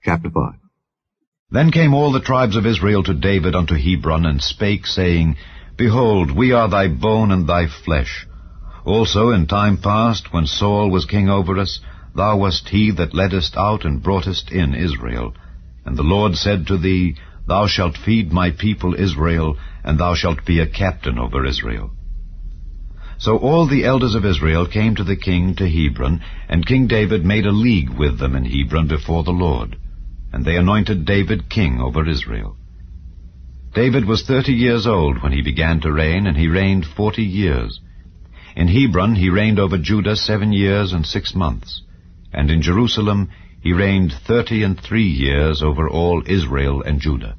Chapter 5. Then came all the tribes of Israel to David unto Hebron, and spake, saying, Behold, we are thy bone and thy flesh. Also in time past, when Saul was king over us, thou wast he that leddest out and broughtest in Israel. And the Lord said to thee, Thou shalt feed my people Israel, and thou shalt be a captain over Israel. So all the elders of Israel came to the king to Hebron, and King David made a league with them in Hebron before the Lord. And they anointed David king over Israel. David was 30 years old when he began to reign, and he reigned 40 years. In Hebron he reigned over Judah 7 years and 6 months. And in Jerusalem he reigned 33 years over all Israel and Judah.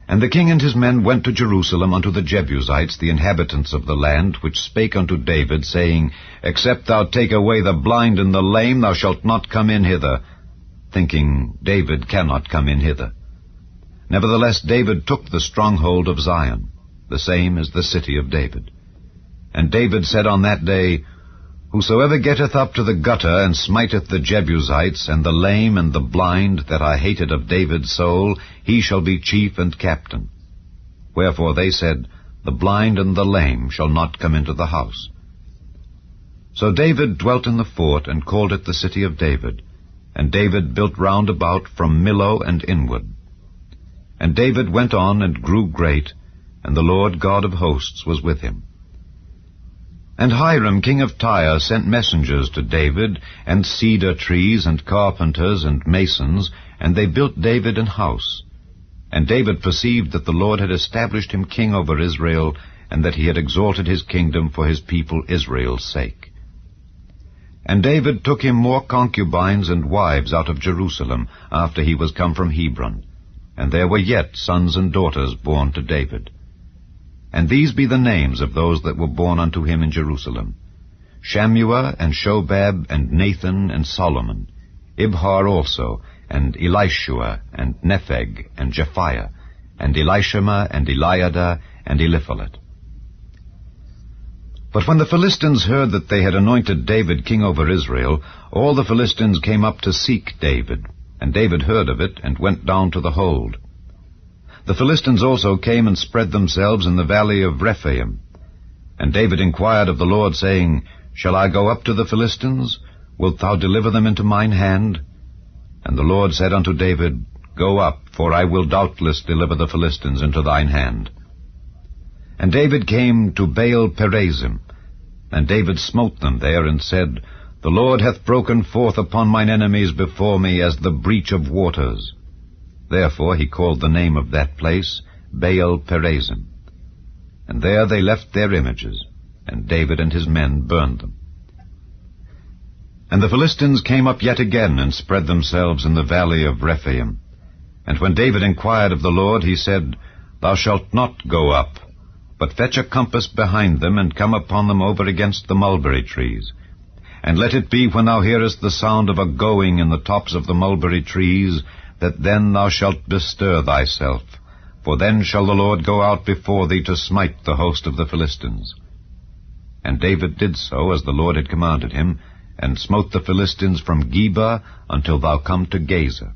And the king and his men went to Jerusalem unto the Jebusites, the inhabitants of the land, which spake unto David, saying, Except thou take away the blind and the lame, thou shalt not come in hither, thinking, David cannot come in hither. Nevertheless David took the stronghold of Zion, the same is the city of David. And David said on that day, Whosoever getteth up to the gutter, and smiteth the Jebusites, and the lame and the blind, that I hated of David's soul, he shall be chief and captain. Wherefore they said, The blind and the lame shall not come into the house. So David dwelt in the fort, and called it the city of David. And David built round about from Millo and inward. And David went on and grew great, and the Lord God of hosts was with him. And Hiram king of Tyre sent messengers to David, and cedar trees, and carpenters, and masons, and they built David an house. And David perceived that the Lord had established him king over Israel, and that he had exalted his kingdom for his people Israel's sake. And David took him more concubines and wives out of Jerusalem, after he was come from Hebron. And there were yet sons and daughters born to David. And these be the names of those that were born unto him in Jerusalem: Shammua, and Shobab, and Nathan, and Solomon, Ibhar also, and Elishua, and Nepheg, and Japhiah, and Elishama, and Eliada, and Eliphalet. But when the Philistines heard that they had anointed David king over Israel, all the Philistines came up to seek David. And David heard of it, and went down to the hold. The Philistines also came and spread themselves in the valley of Rephaim. And David inquired of the Lord, saying, Shall I go up to the Philistines? Wilt thou deliver them into mine hand? And the Lord said unto David, Go up, for I will doubtless deliver the Philistines into thine hand. And David came to Baal Perazim, and David smote them there, and said, The Lord hath broken forth upon mine enemies before me as the breach of waters. Therefore he called the name of that place Baal Perazim. And there they left their images, and David and his men burned them. And the Philistines came up yet again, and spread themselves in the valley of Rephaim. And when David inquired of the Lord, he said, Thou shalt not go up, but fetch a compass behind them, and come upon them over against the mulberry trees. And let it be, when thou hearest the sound of a going in the tops of the mulberry trees, that then thou shalt bestir thyself, for then shall the Lord go out before thee to smite the host of the Philistines. And David did so as the Lord had commanded him, and smote the Philistines from Geba until thou come to Gaza.